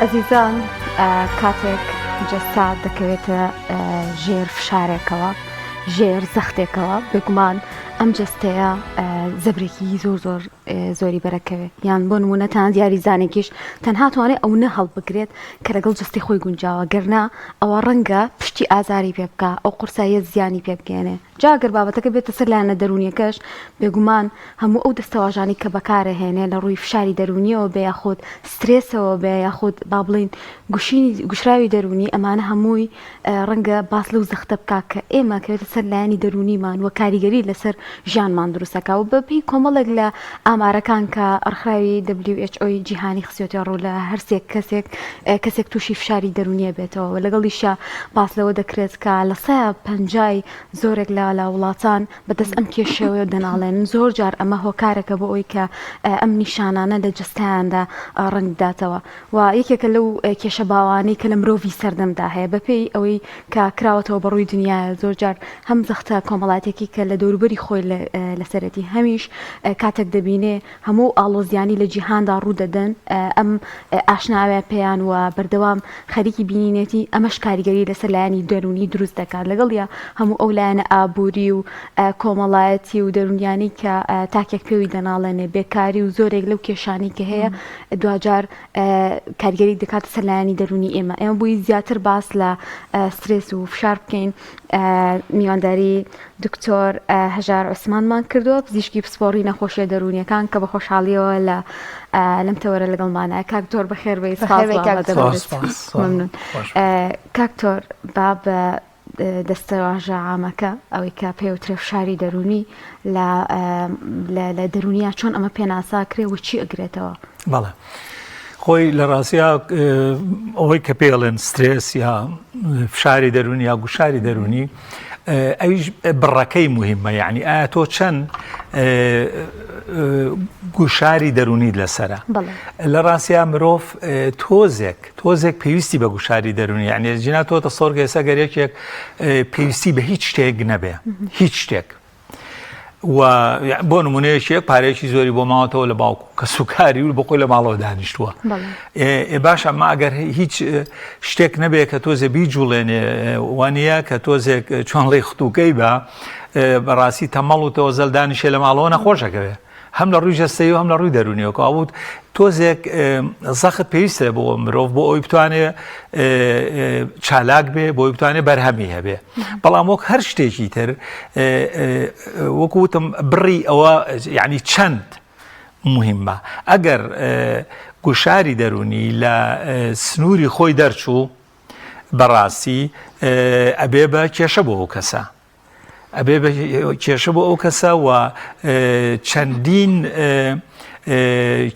ئەزیزان کاتێک جەستا دەکەوێتە ژێر فشارێکەوە ژێر زەختێکەوە بێگومان ئەم جەستەیە زەبرێکی زۆری بەرەکەوێت یان بۆ نمونە تەنها دیاریزانێکیش تەنها توانێت ئەو نە هەڵبگرێت کە لەگەڵ جستی خۆی گونجاوە گەرنا ئەوە ڕەنگە پشتی ئازاری پێ بکە ئەو قورساییە زیانی پێ بگەێنێ جاگەر بابەتەکە بێتە سەر لایەنە دەرونیەکەش بێگومان هەموو ئەو دەستەواژانی کە بەکارەهێنێ لە ڕووی فشاری دەرونیەوە بێ یاخود سترێسەوە بێ یاخود با بڵین گوشراوی دەرونی ئەمانە هەمووی ڕەنگە باس لەو زەختە بکا کە ئێمە کەوێتە سەر لایەنی دەرونیمان وە کاریگەری لەسەر ژیانمان دروستەکە و بەپی کۆمەڵێک لە ئامارەکان کە ئەرخراوی WHO جیهانی خسیۆتە ڕوو لە هەرسێک کەسێک تووشی فشاری دەرونیە بێتەوە لەگەڵیشە باس لەوە دەکرێت کە لە 150 زۆرێک لە وڵاتان بەدەست ئەم کێشەوە دەناڵێن زۆر جار ئەمە هۆکارێکە بۆ ئەوی کە ئەم نیشانانە لە جستیاندا ڕنگ بداتەوە و یەکێکە لەو کێشە باوانەی کە لە مرۆڤی سەردەمدا هەیە بەپێی ئەوەی کە کراوەتەوە بەڕووی دنیاە زۆر جار هەم زەختە کۆمەڵاتێکی کە لە دەوروبەری خۆی لەسەرەتی هەمیش کاتێک دەبینێ هەموو ئاڵۆزیانی لە جیهاندا ڕوودەدەن ئەم ئاشناوە پێیان و بەردەوام خەریکی بینینێتی ئەمەش کاریگەری لەسەر لایەنی دەرونی دروست دەکات لەگەڵ هەموو ئەو لایەنە ئابووری و کۆمەڵایەتی و دەرونیانی کە تاکێک پێوی دەناڵێنێ بێکاری و زۆرێک لەو کێشانی کە هەیە دوجار کاریگەری دەکات سەلایانی دەرونی ئێمە بووی زیاتر باس لە سترێس و فشار بکەین میوانداری دکتۆر هەژار عوسمانمان کردووە پزیشکی پسپۆڕی نەخۆشیە دەرونیەکان کە بە خۆشحاڵیەوە لەم تەوەرە لەگەڵمانە کاکتۆر بەخێر بێ ممنون کاکتۆر با بە دەستەواژە عامەکە ئەوەی کە پێوترێ فشاری دەرونی لە دەرونیە چۆن ئەمە پێناساکرێ و چی ئەگرێتەوە بەڵێ خۆی لە ڕاستیا ئەوەی کە پێڵێن سترێس یا فشاری دەرونی یا گوشاری دەرونی ئەویش بڕەکەی مهمە یعنی ئایا تۆ چەند گوشاری دەرونیت لەسرە لە ڕاستیا مرۆڤ تۆزێک پێویستی بە گوشاری دەرونی یعنی جینا تۆ تەسەوەر کە ئێستا گەرێکێک پێویستی بە هیچ شتێک نەبێ هیچ شتێک و بۆ نمونەیەکێک پارێکی زۆری بۆ ماوەتەوە لە باوکو کە سوکاری و بۆخۆی لە ماڵەوە دانیشتووە باش ئەمە ئەگەر هیچ شتێک نەبێت کە تۆزێ بیجوڵێنێ وانە کە تۆزێک چۆن لەی خوتوکەی بە بەڕاستی تەمەڵ و تەوە زەلدانیشێ لە ماڵەوە نەخۆشەکەوێ هەم لە ڕووی جەستەیی و هەم لە ڕووی دەرونیەوە کە ئەوت تۆزێک زەخت پێویستە بۆ مرۆڤ بۆ ئەوی بتوانێت چالاک بێ بۆی بتوانێت بەرهەمی هەبێ بەڵام وەک هەر شتێکی تر وەکوتم بڕی ئەوە یعنی چەند مهمە ئەگەر گوشاری دەرونی لە سنووری خۆی دەرچوو بەڕاستی ئەبێ بە کێشە بۆ ئەو کەسە ئەبێ کێشە بۆ ئەو کەسە و چەندین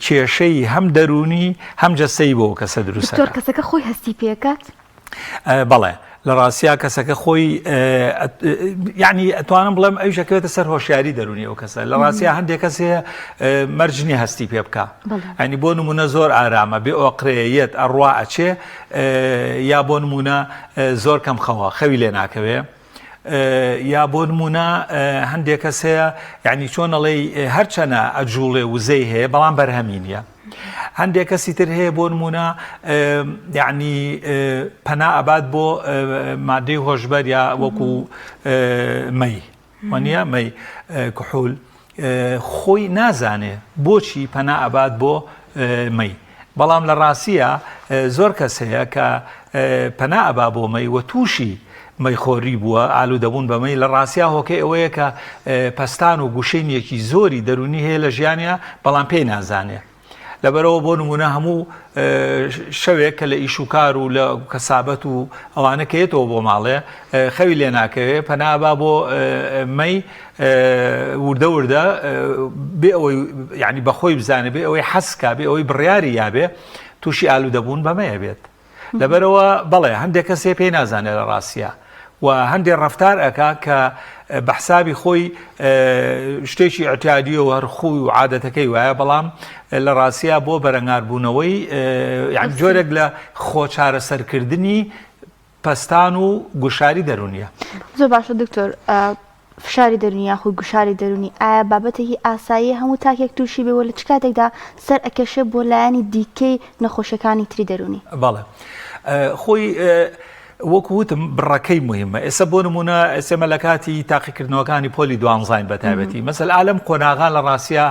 کێشەی هەم دەرونی هەم جەستەی بۆ ئەو کەسە دروستە کەسەکە خۆی هەستی پێکات بەڵێ لە ڕاستیا کەسەکە خۆی یعنی ئەتوانم بڵێم ئەوژەکەوێتە سەر هۆشیاری دەرونی ئەو کەسە لە ڕاستیا هەندێک کەسێ مەرجنی هەستی پێ بکە ئەنی بۆ نمونە زۆر ئارامە بێ ئۆقرەیەت ئەڕوا ئەچێ یا بۆ نمونە زۆر کەم خەوی لێ ناکەوێ یا بۆ نمونە هەندێک کەسەیە یعنی چۆنەڵێ هەرچەنە ئەجوڵێ وزەی هەیە بەڵام بەرهەمی نیە هەندێک کەسی تر هەیە بۆ نمونە یعنی پەنا ئەبات بۆ مادەی هۆشبەر یا وەکو مەی وانە مەی کحول خۆی نازانێ بۆچی پەنا ئەبات بۆ مەی بەڵام لە ڕاستیە زۆر کەس هەیە کە پەنا ئەبا بۆ مەی وە تووشی مەیخۆری بووە ئالو دەبوون بەمەی لە ڕاستیا هۆکەی ئەوەیە کە پەستان و گوشینێکی زۆری دەرونی هەیە لە ژیانە بەڵام پێی نازانێ لەبەرەوە بۆ نمونە هەموو شەوێک کە لە ئیشوکار و لە کەسابەت و ئەوانە کەیێتەوە بۆ ماڵێ خەوی لێ ناکەوێ پەنابا بۆ مەی وردە وردە بێ ئەوەی یعنی بەخۆی بزانێ بێ ئەوەی حەسکا بێ ئەوەی بڕیاری یابێ تووشی ئالو دەبوون بەمەیە بێت لەبەرەوە بەڵێ هەندێک کەسێ پێی نازانێت لە ڕاستیە و هەندێک ڕەفتار ئەکا کە بە حسابی خۆی شتێکی ئەتیادیەوە هەرخووی و عادەتەکەی وایە بەڵام لە ڕاستیە بۆ بەرەنگاربوونەوەی یعنی جۆرێک لە خۆچارەسەرکردنی پەستان و گوشاری دەرونیە زۆر باشە دکتۆر فشاری دەرونی یاخود گوشاری دەرونی ئایا بابەتێکی ئاسایی هەموو تاکێک تووشی بێ وە لە چ کاتێکدا سەر ئەکەشێ بۆ لایەنی دیکەی نەخۆشەکانی تری دەرونی؟ بەڵێ خۆی وەکو وتم بڕەکەی مهمە. ئێستا بۆ نمونە ئێسێمە لە کاتی تاقیکردنەوەکانی پۆلی دوانزاین بەتایبەتی مەسەل ئالەم قۆناغا لە ڕاستیە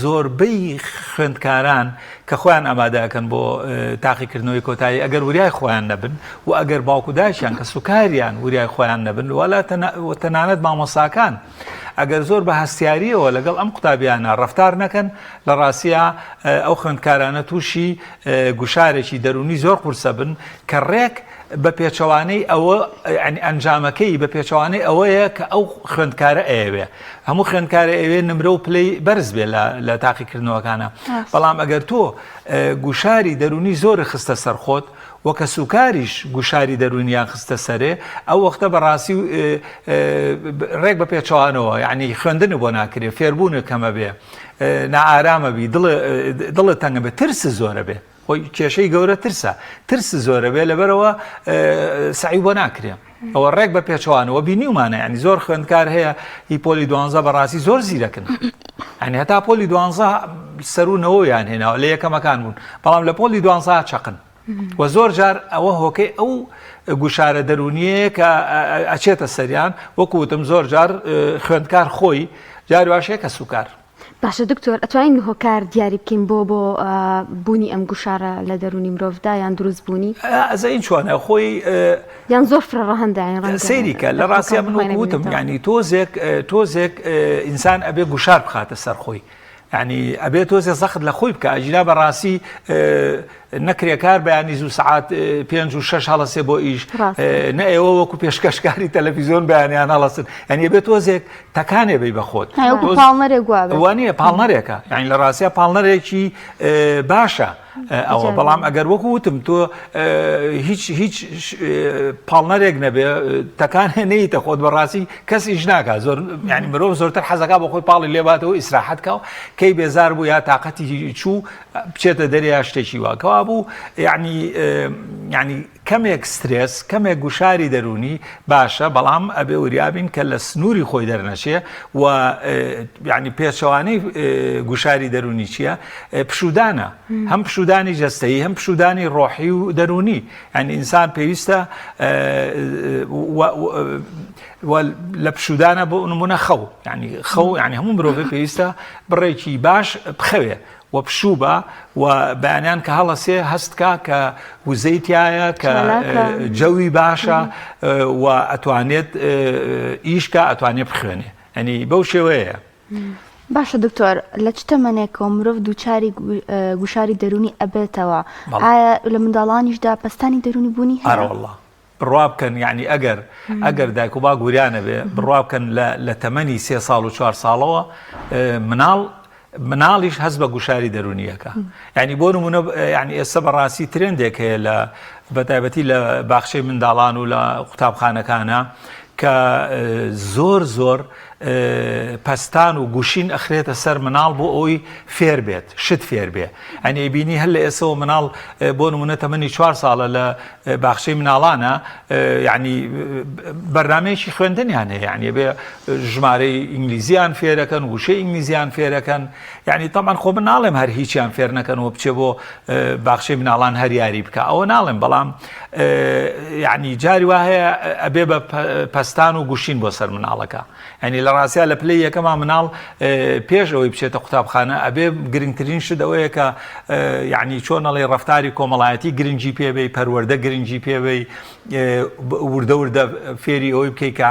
زۆربەی خوێندکاران کە خۆیان ئامادەکەن بۆ تاقیکردنەوەی کۆتایی ئەگەر وریای خۆیان نەبن و ئەگەر باوکوداشیان کە سوکاریان وریای خۆیان نەبن ولا تەنانەت مامۆساکان ئەگەر زۆر بە هەستیاریەوە لەگەڵ ئەم قوتابیانە ڕەفتار نەکەن لە ڕاستیە ئەو خوێندکارانە تووشی گوشارێکی دەرونی زۆر قورسە بن کە ڕێک بە پێچەوانەی ئەوە ئەنجامەکەی بە پێچەوانەی ئەوەیە کە ئەو خوێندکارە ئەوێ هەموو خوێندکارە ئەوێ نمرە و پلەی بەرز بێ لە تاقیکردنەوەکانە. بەڵام ئەگەر تۆ گوشاری دەرونی زۆر خستە سەرخۆت وەکە سوکاریش گوشاری دەرونیان خستە سەرێ ئەو وەختە بەڕاستی ڕێک بە پێچەوانەوە یعنی خوێندنە بۆ ناکرێ فێربوونە کەمە بێ نائارامە بی دڵت تەنگە بێ ترس زۆرە بێ خۆی کێشەی گەورە ترس زۆرە بێ لەبەرەوە سعی بۆ ناکرێ ئەوە ڕێک بە پێچەوانەوە بینیومانە ینی زۆر خوێندکار هەیە هی پۆلی دوانزە بەڕاستی زۆر زیرەکن ینی هەتا پۆلی دوانزە سەرونەوەیان هێناوە لە یەکەمەکان بوون بەڵام لە پۆلی دوانزە چەقن و زۆر جار ئەوە هۆکەی ئەو گوشارە دەرونیە کە ئەچێتە سەریان وەکوتم زۆر جار خوێندکار خۆی جار باشەیە کە سوکار. باشە دکتۆر ئەتوانین هۆکار دیاری بکەین بۆ بوونی ئەم گوشارە لە دەرونی مرۆڤدا یان دروست بوونی؟ ئەزین چۆنە خۆی یان زۆر فرەڕەهەندە سەیریکە لە ڕاستیە من وتم ینی تۆزێک ئینسان ئەبێ گوشار بخاتە سەر خۆی ینی ئەبێ تۆزێ زەخت لە خۆی بکە ئەجینا بەڕاستی نەکرێ کار بەیانی زوو سعات 5 و 6 هەڵەسێ بۆ ئیش نە ئێوە وەکو پێشکەشکاری تەلەڤیزیۆن بەیانیان هەڵەسن ینی بێت تۆزێک تەکانێ بی بەخۆت وانە پاڵنەرێکە یعنی لە ڕاستیە پاڵنەرێکی باشە ئەوە بەڵام ئەگەر وەکو وتم تۆ هیچ پاڵنەرێک نەبێ تەکانێ نەیتە خۆت بەڕاستی کەس ئیش ناکات زۆر ینی مرۆڤ زۆرتر حەزەکە بە خۆی پاڵی لێباتەوە ئیسراحەتکەوە کەی بێزار بوو یا تااقەتی چوو بچێتە دەریا شتێکی واکەوا بوو ینی کەمێک سترێس کەمێک گوشاری دەرونی باشە بەڵام ئەبێ وریابین کە لە سنووری خۆی دەرنەچێ و ینی پێچەوانەی گوشاری دەرونی چییە؟ پشودانە هەم پشودانی جەستەیی هەم پشودانی ڕۆحی و دەرونی ینی ئینسان پێویستە لە پشودانە بۆ نمونە خەو ینی هەموو مرۆڤ پێویستە بڕێکی باش بخەوێ و پشوبە و بەیانیان کە هەڵەسێ هەستکە کە وزەیتایە کە جەوی باشە و ئەتوانێت ئیشکە ئەتوانێت بخوێنێ ینی بەو شێوەیە. باشە دکتۆر لە چ تەمەنێکەوە مرۆڤ دووچاری گوشاری دەرونی ئەبێتەوە ئایا لە منداڵانیشدا پەستانی دەرونی بوونی هەیە؟ ئەرەوەڵڵا بڕوا بکەن یعنی ئەگەر دایک و با گوریانە بێ بڕوا بکەن لە تەمەنی 3 ساڵ و 4 ساڵەوە مناڵیش هەست بە گوشاری دەرونیەکە ینی بۆ نمونە ینی ئێستا بەڕاستی ترێندێک هەیە لە بەتایبەتی لە باخچەی منداڵان و لە قوتابخانەکانە کە زۆر پەستان و گوشین ئەخرێتە سەر مناڵ بۆ ئەوی فێر بێت شت فێر بێ ئەنی بینی هەر لە ئێسەوە مناڵ بۆ نمونە تەمەنی 4 ساڵە لە باخچەی مناڵانە یعنی بەرنامەیەکی خوێندنیان هەیە یعنی بێ ژمارەی ئینگلیزیان فێرەکەن وشەی ئینگلیزیان فێرەکەن یعنی تەمان خۆ من ناڵێم هەر هیچیان فێر نەکەنەوە بچێ بۆ باخچەی مناڵان هەر یاری بکە ئەوە ناڵێم بەڵام یعنی جاری وا هەیە ئەبێ بە پەستان و گوشین بۆ سەر مناڵەکە ینی لە ڕاستیا لە پلەی یەکەما مناڵ پێش ئەوەی بچێتە قوتابخانە ئەبێ گرنگترین شت ئەوەیە کە یعنی چۆنەڵی ڕەفتاری کۆمەڵایەتی گرنگی پێبێ پەروەردە گرنگی پێبێ وردە فێری ئەوەی بکەی کە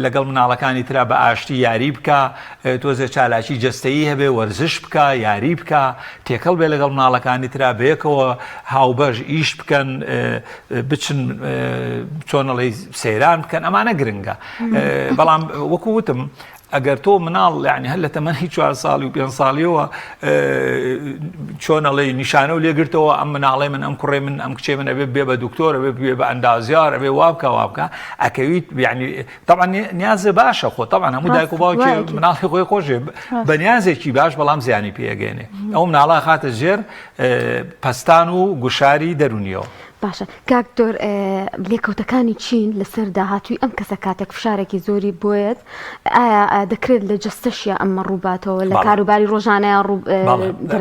لەگەڵ مناڵەکانی ترا بە ئاشتی یاری بکە تۆزێ چالاکی جەستەیی هەبێ وەرزش بکە یاری بکە تێکەڵ بێ لەگەڵ مناڵەکانی ترا بەیەکەوە هاوبەش ئیش بکەن بچن چۆنەڵی سەیران بکەن ئەمانە گرنگە بەڵام وەکو وتم ئەگەر تۆ مناڵ یعنی هەر لە تەمەنی 4 ساڵی و 5 ساڵیەوە چۆنەڵی نیشانە و لێگرتەوە ئەم مناڵێ من ئەم کوڕێ من ئەم کچێ من ئەبێ بێ بە دکتۆر ئەبێ بێ بە ئەندازیار ئەبێ وابکە ئەکەویت یعنی طبعا نیازە باشە خۆ طبعا هەموو دایک و باوکی مناڵی خۆی خۆشێ بە نیازێکی باش بەڵام زیانی پێگەێنێ ئەو مناڵە خاتە ژێر پەستان و گوشاری دەرونیەوە. باشە کاکتۆر لێکەوتەکانی چین لەسەر داهاتووی ئەم کەسە کاتێک فشارێکی زۆری بۆیت ئایا دەکرێت لە جستەشیە ئەمە ڕووباتەوە لە کاروباری ڕۆژانەیە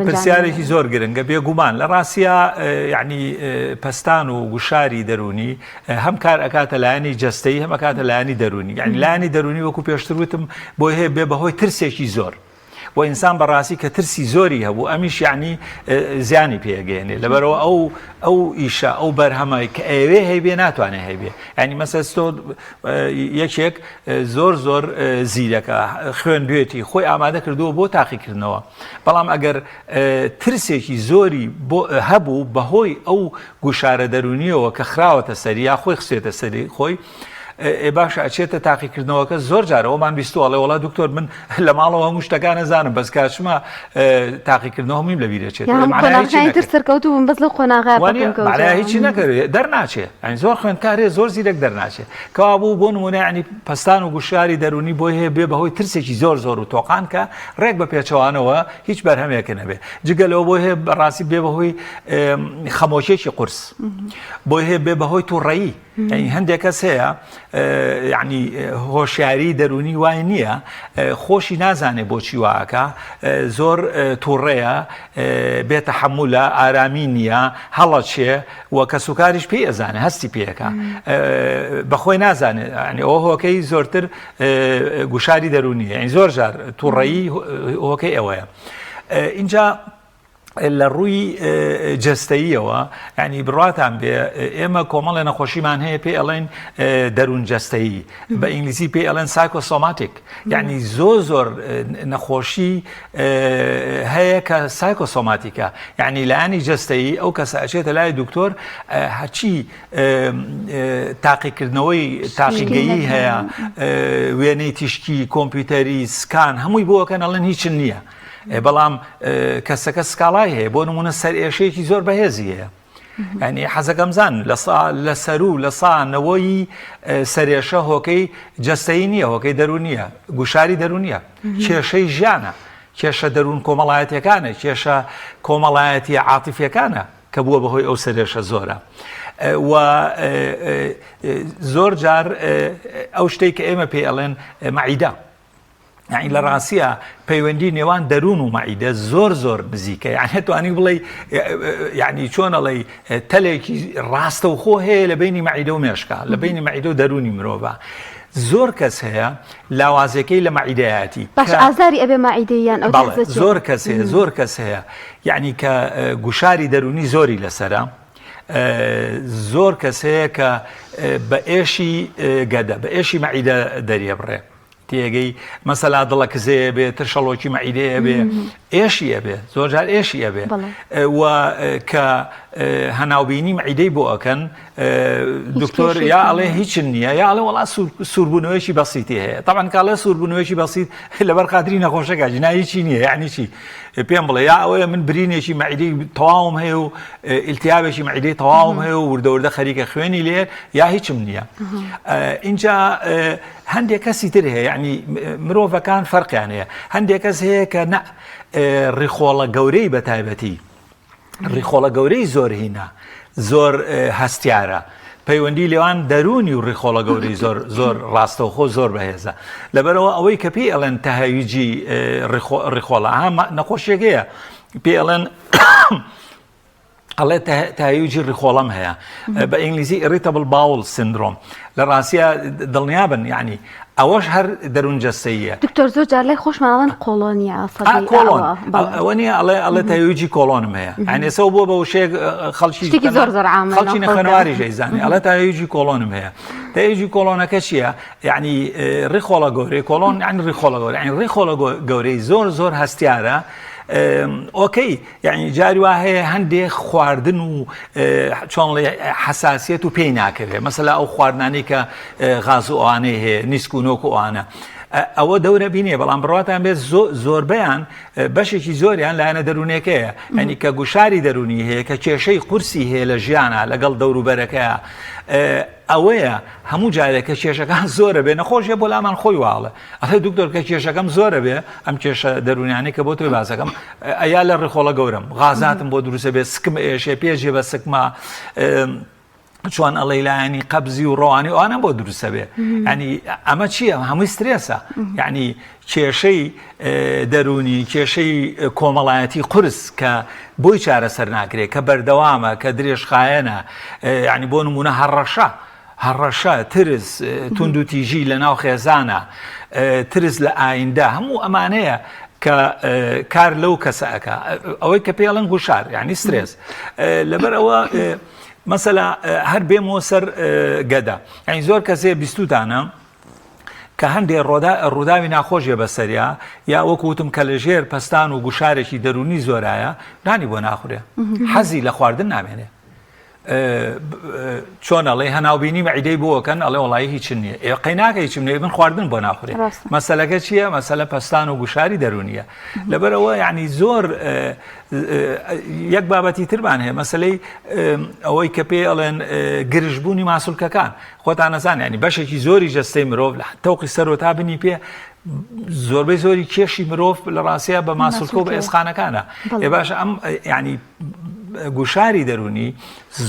پرسیارێکی زۆر گرنگە بێگومان لە ڕاستیا یعنی پەستان و گوشاری دەرونی هەم کار ئەکاتە لایەنی جەستەیی هەم ئەکاتە لایەنی دەرونی یعنی لایەنی دەرونی وەکو پێشتر وتم بۆی هەیە بێ بەهۆی ترسێکی زۆر و ئینسان بەڕاستی کە ترسی زۆری هەبوو ئەمیش یعنی زیانی پێگەێنێ لەبەرەوە ئەو ئیشە ئەو بەرهەمای کە ئەوێ هەیبێ ناتوانێت هەیبێ ینی مەسەستۆ یەکێک زۆر زیرەکە خوێن دوێتی خۆی ئامادە کردووە بۆ تاقیکردنەوە بەڵام ئەگەر ترسێکی زۆری هەبوو بەهۆی ئەو گوشارە دەرونیەوە کە خراوەتە سەری یا خۆی خسێتە سەری خۆی باشە ئەچێتە تاقیکردنەوەکە زۆر جارەوەمان بیستوەڵێ وڵا دکتۆر من لە ماڵەوە هەموو شتەکان نەزانم بەس کاتژمە تاقیکردنەوە هەمووی لە بیرەچێت سەرکەوتوبووم بەس لە خۆناغا هیچی نەکرێت دەرناچێت ئەین زۆر خوێندکارێ زۆر زیرەک دەرناچێت کەوا بوو بۆ نمونە ینی پەستان و گوشاری دەرونی بۆی هەیە بێ بەهۆی ترسێکی زۆر و تۆقان کە ڕێک بە پێچەوانەوە هیچ بەرهەمێکە نەبێ جگەلەوە بۆی هەیە بەڕاستی بێ بەهۆی خەمۆشیێکی قورس بۆی هەیە بێ بەهۆی تووڕەیی هەندێک کەس هەیە یعنی هۆشیاری دەرونی وای نییە خۆشی نازانێ بۆچی واکە زۆر تووڕەیە بێتە حمولە ئارامی نییە هەڵەچێ و کە سوکاریش پێی ئەزانێ هەستی پێەکە بەخۆی نازانێت ئەوە هۆکەی زۆرتر گوشاری دەرونیە یعنی زۆر جار تووڕەیی هۆکەی ئەوەیە اینجا لە ڕووی جەستەییەوە ینی بڕاتان بێ ئێمە کۆمەڵێ نەخۆشیمان هەیە پێی ئەڵێن دەروون جەستەیی بە ئینگلیزی پێی ئەڵێن سایکۆسۆماتیک یعنی زۆر نەخۆشی هەیە کە سایکۆسۆماتیکە یعنی لایەنی جەستەیی ئەو کەسە ئەچێتە لای دکتۆر هەچی تاقیکردنەوەی تاقیگەیی هەیە وێنەی تیشکی کۆمپیوتەری سکان هەمووی بۆکەن ئەڵێن هیچ نییە بەڵام کەسەکە سکاڵای هەیە بۆ نمونە سەر ئێشەیەکی زۆر بەهێزی هەیە ینی حەزەکەم زان لە سەر و لە سانەوەی سەرێشە هۆکەی جەستەیی نییە هۆکەی دەرونیە گوشاری دەرونیە کێشەی ژیانە کێشە دەروون کۆمەڵایەتیەکانە کێشە کۆمەڵایەتی عاتیفیەکانە کە بووە بەهۆی ئەو سەرێشە زۆرە و زۆر جار ئەو شتەی کە ئێمە پێی ئەڵێن مەعیدە یعنی لە ڕاستیە پەیوەندی نێوان دەروون و مەعیدە زۆر نزیکە یعنی توانی بڵێ یعنی چۆن ئەڵێ تەلێکی ڕاستە و خۆ هەیە لە بینی مەعیدە و مێشکە لە بینی مەعیدە و دەرونی مرۆڤە زۆر کەس هەیە لاوازەکەی لە مەعیدەیەتی باش ئازاری ئەبێ مەعیدەیان زۆر کەس هەیە یعنی کە گوشاری دەرونی زۆری لەسەرە زۆر کەس هەیە کە بە ئێشی گەدە بە ئێشی مەعیدە دەریە بڕێ تێگەی مەسەلا دڵە کزەیە بێ ترشەڵۆکی مەعیدەیە بێ ئێشیە بێ زۆر جار ئێشیە بێ و کە هەناوبینی مەعیدەی بۆ ئەکەن دکتۆر یا ئەڵێ هیچ نییە یا ئەڵێ وڵا سووربوونەوەیکی بەسیتی هەیە طبعاً کاڵێ سووربوونەوەیکی بەسیت لەبەر خاتری نەخۆشەکە جنایی چی نییە یعنی چی پێم بڵێ یا ئەوەیە من برینێکی مەعیدەی تەواوم هەیە و ئیلتیابێکی مەعیدەی تەواوم هەیە و وردەوردە خەریکە خوێنی لێ یا هیچم نییە اینجا هەندێک کەسی تر هەیە یعنی مرۆڤەکان فەرقیان هەیە هەندێک کەس هەیە کە نە ڕیخۆڵە گەورەی بەتایبەتی ڕیخۆڵە گەورەی زۆر هینە زۆر هەستیارە پەیوەندی لێوان دەرونی و ڕیخۆڵە گەورەی زۆر ڕاستەوخۆ زۆر بەهێزە لەبەرەوە ئەوەی کە پێی ئەڵێن تەهەیوجی ڕیخۆڵە نەخۆشیێکەیە پێی ئەڵێن ئەڵێ تایوجی ڕیخۆڵەم هەیە بە ئینگلیزی irritable bowel syndrome لە ڕاستیە دڵنیابن یعنی ئەوەش هەر دەروون جەستەییە دکتۆر زۆر جار لای خۆشمانەڵەن کۆڵۆنیا ئەوە نیە ئەڵێ تایوجی کۆڵۆنم هەیە ئەنێ سەو بۆ بە وشەیەک خەڵکی خەڵکی نەخوێنەواری ژەیزانێ ئەڵێ تایوجی کۆڵۆنم هەیە تایوجی کۆڵۆنەکە چییە یعنی ڕیخۆڵە گەورەی کۆڵۆن یعنی ڕیخۆڵە گەورە یعنی ڕیخۆڵە گەورەی زۆر هەستیارە ئۆکەی یعنی جاری وا هەیە هەندێک خواردن و چۆن حساسیت و پێی ناکەوێت مەسەلا ئەو خواردنانی کە غاز و ئەوانەی هەیە نیسک و نۆک و ئەوانە ئەوە دەورە بینێ بەڵام بڕاتان بێت زۆربیان بەشێکی زۆریان لایەنە دەرونێکەیە ئەنی کە گوشاری دەرونی هەیە کە کێشەی قورسی هەیە لە ژیانە لەگەڵ دەوروبەرەکەیە ئەوەیە هەموو جارێک کە کێشەکان زۆرە بێ نەخۆشیە بۆ لامان خۆی واڵە ئەڵێ دکتۆر کە کێشەکەم زۆرە بێ ئەم کێشە دەرونیانەی کە بۆ تۆی باسەکەم ئەیا لە ڕێخۆڵە گەورم غازاتم بۆ دروستە بێ سکم ئێشێ پێشێ بە سکما چۆن ئەڵێ لایەنی قەبزی و ڕۆوانی ئەوانە بۆ دروستە بێ ینی ئەمە چییە هەمووی سترێسە یعنی کێشەی دەرونی کێشەی کۆمەڵایەتی قورس کە بۆی چارەسەر ناکرێت کە بەردەوامە کە درێژخایەنە ینی بۆ نمونە هەڕەشە ترس تونند و تیژی لە ناو خێزانە ترس لە ئایندە هەموو ئەمانەیە کە کار لەو کەسەکە ئەوەی کە پێڵەن گوشار یعنی سترێس لەبەر ئەوە مەسەلا هەر بێمەوە سەر گەدا یعنی زۆر کەسێ بیستوتانە کە هەندێک ڕووداوی ناخۆشیە بەسەریا یا وەکوتم کە لە ژێر پەستان و گوشارێکی دەرونی زۆرایە نانی بۆ ناخورێ حەزی لە خواردن نامێنێ چۆن ئەڵێ هەناوبینی مەعیدەی بۆکەن ئەڵێ وڵایی هیچ نییە قەیناکە هیچم نیە من خواردن بۆ ناخورێ مەسەلەکە چییە مەسەلە پەستان و گوشاری دەرونیە لەبەرەوە یعنی زۆر یەک بابەتی تربان هەیە مەسلەی ئەوەی کە پێ ئەڵێن گرژبوونی ماسوولکەکان خۆتان نەزان ینی بەشێکی زۆری جەستەی مرۆڤ لە تەوقی سەرۆتا بنی پێ زۆربەی زۆری کێشی مرۆڤ لە ڕاستیە بە ماسوولکە و بە ئێسخانەکانە ێ باشە ئەم ینی گوشاری دەرونی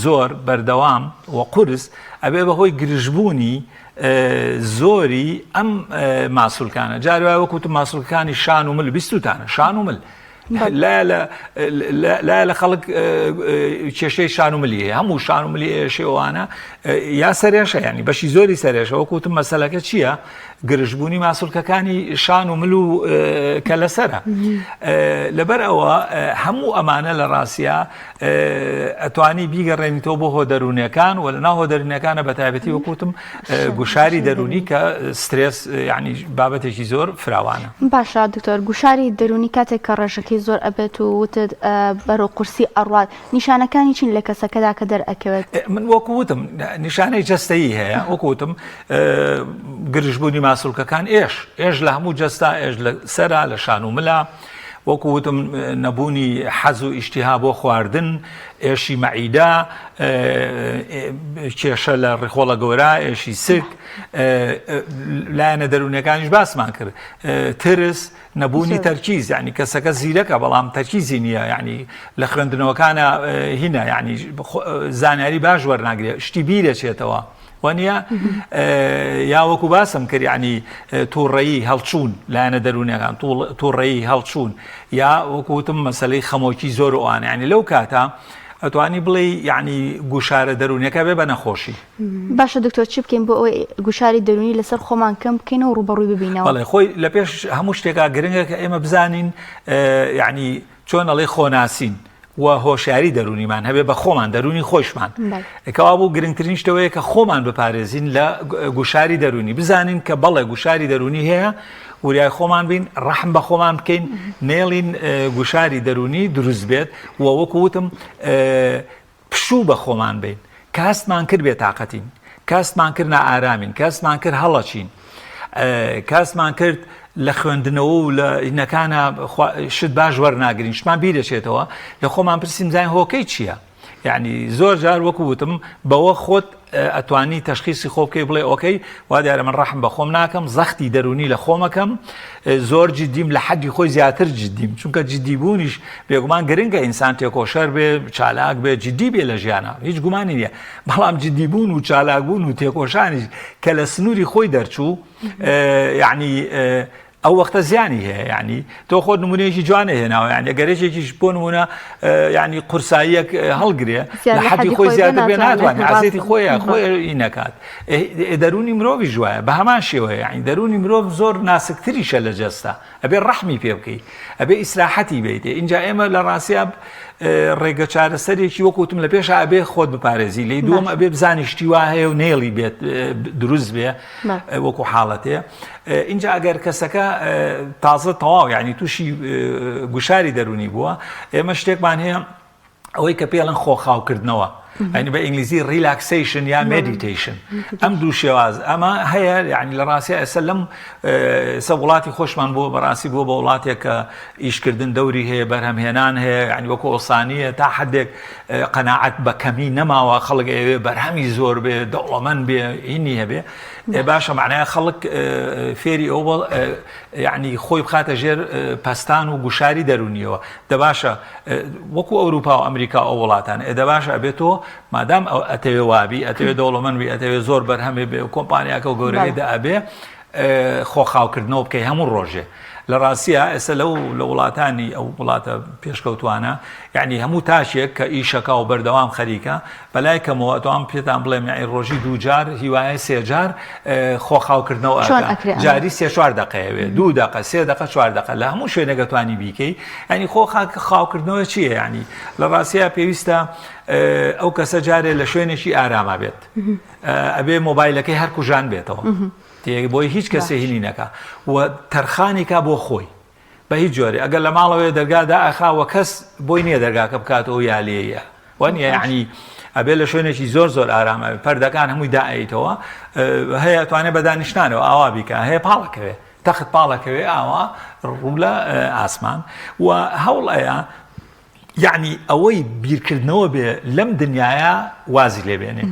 زۆر بەردەوام و قورس ئەبێ بەهۆی گرژبوونی زۆری ئەم ماسوولکانە جاروای وەکوتم ماسوولەکانی شان و مل بیستوتانە شان و مل لا لە خەڵک کێشەی شان و ملی هەموو شان و ملی ئێشێوانە یا سەرێشە ینی بەشی زۆری سەرێشە وەکوتم مەسەلەکە چییە گرژبوونی ماسوولکەکانی شان و مل و کە لەسەرە لەبەر ئەوە هەموو ئەمانە لە ڕاستیە ئەتوانی بیگەڕێنیتەوە بۆ هۆدەرونیەکان و لە ناو هۆدەرونیەکانە بەتایبەتی وەکوتم گوشاری دەرونی کە سترێس ینی بابەتێکی زۆر فراوانە باشە دکتۆر گوشاری دەرونی کاتێک کە ڕێژەکەی زۆر ئەبێت و وتت بەرەو قورسی ئەڕوات نیشانەکانی چین لە کەسەکەدا کە دەرئەکەوێت من وەکوتم نیشانەی جەستەیی هەیە وەکوتم گرژبوونی ماسوولکەکان ئێش لە هەموو جەستا ئێش لە سەرا لە شان و ملا وەکوتم نەبوونی حەز و ئیشتیها بۆ خواردن ئێشی مەعیدا کێشە لە ڕێخۆڵە گەورە ئێشی سک لایەنە دەرونیەکانیش باسمان کرد ترس نەبوونی تەرکیز یعنی کەسەکە زیرەکە بەڵام تەرکیزی نییە یعنی لە خوێندنەوەکانە هینە یعنی زانیاری باش وەرناگرێت شتی بیرەچێتەوە وانە یا وەکو باسم کرد ینی تووڕێی هەڵچوون لایەنە دەرونیەکان تووڕێی هەڵچوون یا وەکوتم مەسەلەی خەمۆکی زۆر ئەوانە ینی لەو کاتە ئەتوانی بڵێ یعنی گوشارە دەرونیەکە بێ بە نەخۆشی باشە دکتۆر چی بکەین بۆ ئەوەی گوشاری دەرونی لەسەر خۆمان کەم بکەینەوە ڕوبەڕووی ببینەوە بەڵێ خۆی لە پێش هەموو شتێکا گرنگە کە ئێمە بزانین یعنی چۆن ئەڵێ خۆناسین و هۆشیاری دەرونیمان هەبێ بە خۆمان دەرونی خۆشمان کەوا بوو گرنگترین شتەوەیە کە خۆمان بپارێزین لە گوشاری دەرونی بزانین کە بەڵێ گوشاری دەرونی هەیە وریای خۆمان بین ڕەحم بە خۆمان بکەین نێڵین گوشاری دەرونی دروست بێت و وەکوتم پشوو بە خۆمان بین کاستمان کرد بێ تااقەتین کاستمان کرد ئارامین کاستمان کرد هەڵەچین کاسمان کرد لە خوێندنەوە و لە ئینەکانە شت باش وەرناگرین شتمان بیرەچێتەوە لە خۆمان پرسیم زانین هۆکەی چییە یعنی زۆر جار وەکو وتم بەوە خۆت ئەتوانی تەشخیصی خۆ بکەی بڵێ ئۆکەی وا دیارە من ڕەحم بە خۆم ناکەم زەختی دەرونی لە خۆمەکەم زۆر جددیم لە حەدی خۆی زیاتر جددیم چونکە جددیبوونیش بێگومان گرنگە ئینسان تێکۆشەر بێ چالاک بێ جددی بێ لە ژیانە هیچ گومانی نییە بەڵام جددیبوون و چالاکبوون و تێکۆشانیش کە لە سنووری خۆی دەرچوو یعنی ئەو وەختە زیانی هەیە ینی تۆ خۆت نمونەیەکی جوانە هێناوە یان گەرەشێکیش بۆ نمونە ینی قورساییەک هەڵگرێ لە حەدی خۆی زیاتر بێ ناتوانێت عزیەتی خۆی نەکات دەرونی مرۆڤی ژوایە بە هەمان شێوەیە یعنی دەرونی مرۆڤ زۆر ناسکتریشە لە جەستە ئەبێ ڕەحمی پێ بکەی ئەبێ ئیسراحەتی بیتێ اینجا ئێمە لە ڕاستیە ڕێگە چارەسەرێکی وەکوتم لە پێش ئەبێ خۆت بپارێزی لێ دووەم ئەبێ بزانی شتی وا هەیە و نێڵی بێت دروست بێ وەکو حاڵەتێ اینجا ئەگەر کەسەکە تازە تەواو یعنی تووشی گوشاری دەرونی بووە ئێمە شتێکمان هەیە ئەوەی کە پێڵەن خۆخاوکردنەوە ئەنی بە ئینگلیزی ریلاکسیشن یا مدیتیشن ئەم دوو شێواز ئەمە هەیە یعنی لە ڕاستی ئێستا لەم ئێستا وڵاتی خۆشمان بۆ بەڕاستی بۆ بە وڵاتێک کە ئیشکردن دەوری هەیە بەرهەمهێنان هەیە یعنی وەکو ئۆسانیە تا حدێک قەناعەت بە کەمی نەماوە خەڵک ئەوێ بەرهەمی زۆر بێ دەوڵەمەند بێ هینی هەبێ باشە معناە خەڵک فێری ئەو یعنی خۆی بخاتە ژێر پەستان و گوشاری دەرونیەوە دەباشە وەکو ئەوروپا و ئەمریکا ئەو وڵاتان دەباشە ئەبێتەوە مادام ئەو ئەتەوێ وابی ئەتەوێ دەوڵەمەند بی ئەتەوێ زۆر بەرهەمێ بێ و کۆمپانیاکە و گەورەیدا ئەبێ خۆخاوکردنەوە بکەی هەموو ڕۆژێ لە ڕاستیە ئێستا لە وڵاتانی ئەو وڵاتە پێشکەوتوانە یعنی هەموو تاشێک کە ئیشەکە و بەردەوام خەریکە بەلای کەمەوە ئەتوان پێتان بڵێم یعنی ڕۆژی دووجار هیوایە سێجار خۆخاوکردنەوە جاری سێ چوار دقەیەوێ 2 دقە 3 دقە 4 دقە لە هەموو شوێنێک دەتوانی بیکەی ینی خۆخاوکردنەوە چییە ینی لە ڕاستیە پێویستە ئەو کەسە جارێ لە شوێنێکی ئاراما بێت ئەبێ مۆبایلەکەی هەر کوژان بێتەوە بۆی هیچ کەسێ هینی نەکە و تەرخانی کا بۆ خۆی بە هیچ جۆرێ ئەگەر لە ماڵەوەی دەرگادا ئەخاوە کەس بۆی نییە دەرگاکە بکاتەوە یالەیە وانە یعنی ئەبێ لە شوێنێکی زۆر زۆر ئارامە پەردەکان هەمووی دائیتەوە هەیە توانێت بە دانیشتانەوە ئاوا بیکە هەیە پاڵەکەوێ تەخت پاڵەکەوێ ئاوا ڕوو لە ئاسمان و هەوڵەیە یعنی ئەوەی بیرکردنەوە بێ لەم دنیاە وازی لێبێنێ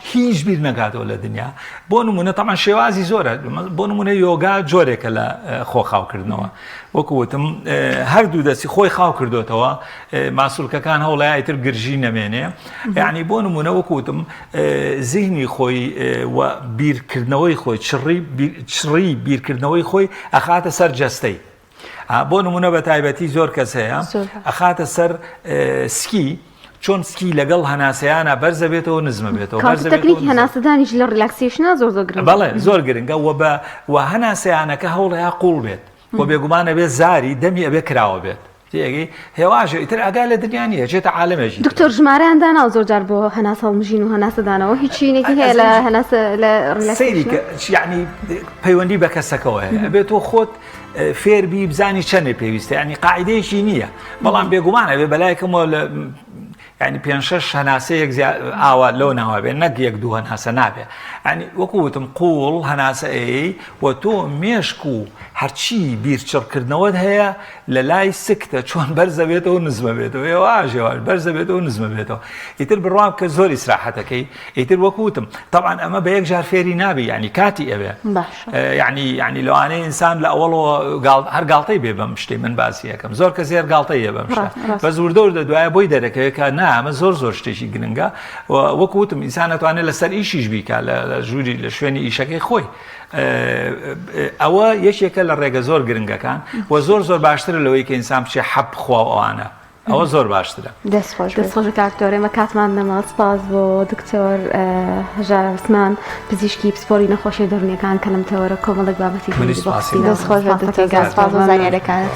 هیچ بیر نەکاتەوە لە دنیا بۆ نمونە تەمان شێوازی زۆرە بۆ نمونە یۆگا جۆرێکە لە خۆخاوکردنەوە وەکوتم هەردوو دەستی خۆی خاو کردوێتەوە ماسوولکەکان هەوڵایتر گرژی نەمێنێ یعنی بۆ نمونە وەکوتم زیهنی خۆی و بیرکردنەوەی خۆی چڕی بیرکردنەوەی خۆی ئەخاتە سەر جەستەی بۆ نمونە بە تایبەتی زۆر کەس هەیە ئەخاتە سەر سکی چۆن سکی لەگەڵ هەناسەیانە بەرزە بێتەوە نزمە بێتەوە تەکنیک هەناسەدانیش لە ریلاکسیشنە زۆر گرنگە بەڵێ زۆر گرنگە و هەناسەیانەکە هەوڵەیە قوڵ بێت و بێگومانە بێت زاری دەمی ئەبێ کراوە بێت تێگەی هێواژە ئیتر ئەگا لە دنیا نیە چێتە عالەمێژی دکتۆر ژمارەیان داناو زۆر جار بۆ هەناسە هەڵمژین و هەناسەدانەوە هیچ شوێنێکی هەیە لە هەناسە لە ریلاکسیشن یعنی پەیوەندی بە کەسەکەەوە هەیە ئەبێت تۆ خۆت فێربی بزانی چەندێ پێویستە ینی قاعدەیەکی نییە بەڵام بێگومانە بێ بەلایکەمەوە لە ینی 5-6 هەناسەیەک ئاوا لەو ناوە بێ نەک 1-2 هەناسە نابێ ینی وەکوتم قوڵ هەناسەیەی و تۆ مێشک و هەرچی بیرچڕکردنەوەت هەیە لە لای سکتە چۆن بەرزە بێتەوە نزمە بێتەوە ێواژێواژ بەرزە بێتەوە نزمە بێتەوە ئیتر بڕوام کە زۆر ئیسراحەتەکەی ئیتر وەکوتم طبعا ئەمە بە یەک جار فێری نابی ینی کاتی ئەوێ ینی لەوانەیە ئینسان لە ئەوڵەوە هەر گاڵتەی بێ بەم شتەی من باسی یەکەم زۆر کەس هەر گاڵتەیە بەم شتە بە زوردەوردە دوایە بۆی دەرەکەوێت کە نا ئەمە زۆر شتێکی گرنگە وەکوتم ئینسان دەتوانێت لەسەر ئیشیش بیکە لە ژووری لە شوێنی ئیشەکەی خۆی ئەوە یەکێکە لە ڕێگە زۆر گرنگەکان و زۆر باشترە لەوەی کە ئینسان بچێ حەب خوا ئەوانە ئەوە زۆر باشترە دەستخۆش کاکتۆر ئێمە کاتمان نەما سپاس بۆ دکتۆر هەژار عوسمان پزیشکی پسپۆری نەخۆشیە دەرونیەکان کە لەم تەوەرە کۆمەڵێک بابەتی دەستخۆش بە دکتۆر سپاس بۆ زانیاریەکانت